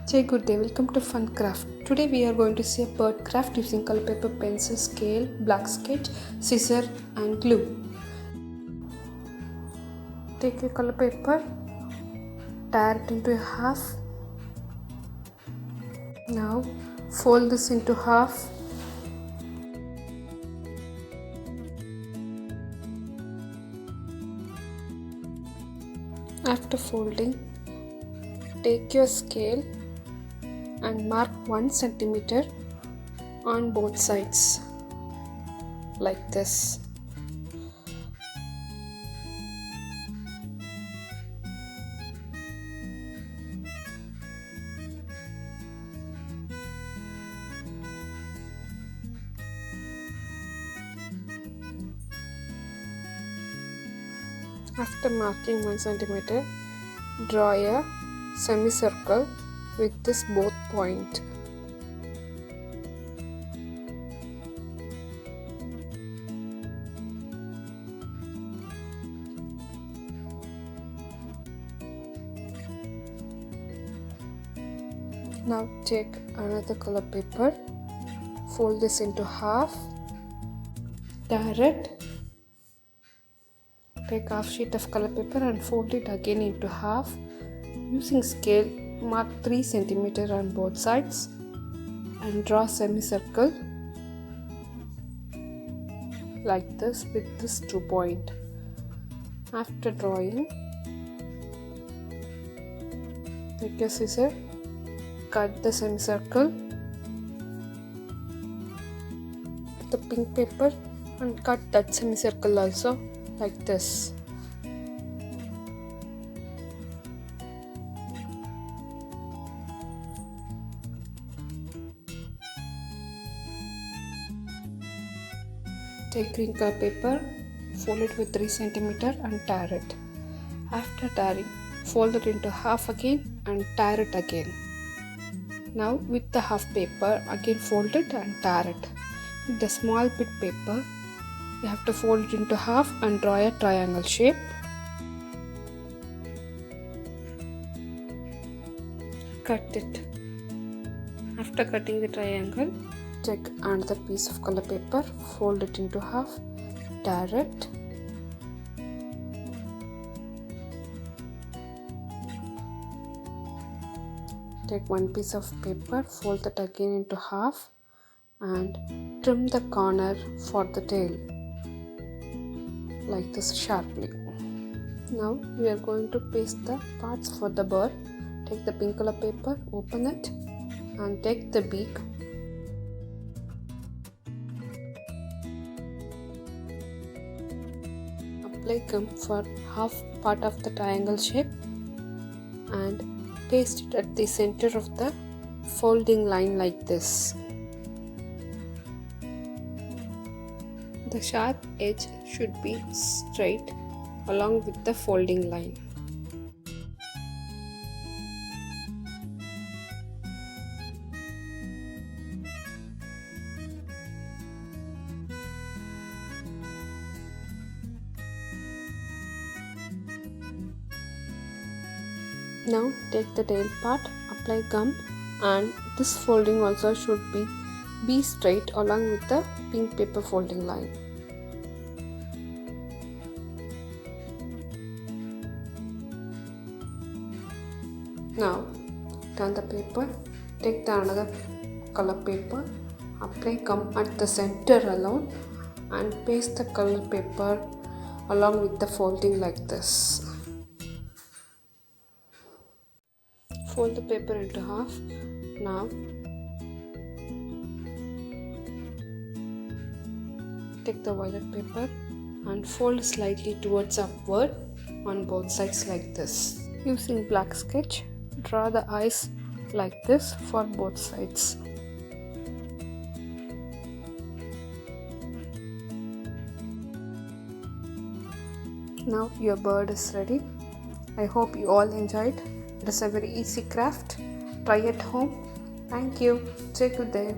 Jay, good day. Welcome to Fun Craft. Today we are going to see a bird craft using color paper, pencil, scale, black sketch, scissor and glue. Take a color paper, tear it into half. Now fold this into half. After folding, take your scale and mark 1 centimeter on both sides like this. After marking 1 centimeter, draw a semicircle with this both point. Now take another color paper, fold this into half, tear it. Take half sheet of color paper and fold it again into half. Using scale, mark 3 cm on both sides and draw semicircle like this with this 2 point. After drawing, take a scissor, cut the semicircle with the pink paper and cut that semicircle also like this. Take green color paper, fold it with 3 cm and tear it. After tearing, fold it into half again and tear it again. Now with the half paper, again fold it and tear it. With the small bit paper, you have to fold it into half and draw a triangle shape. Cut it. After cutting the triangle, take another piece of color paper, fold it into half, tear it. Take one piece of paper, fold it again into half and trim the corner for the tail like this sharply. Now we are going to paste the parts for the bird. Take the pink color paper, open it and take the beak. Apply gum for half part of the triangle shape and paste it at the center of the folding line like this. The sharp edge should be straight along with the folding line. Now take the tail part, apply gum, and this folding also should be straight along with the pink paper folding line. Now turn the paper, take the another color paper, apply gum at the center alone and paste the color paper along with the folding like this. Fold the paper into half. Now take the violet paper and fold slightly towards upward on both sides like this. Using black sketch, draw the eyes like this for both sides. Now your bird is ready. I hope you all enjoyed. It is a very easy craft. Try at home. Thank you. Take good day.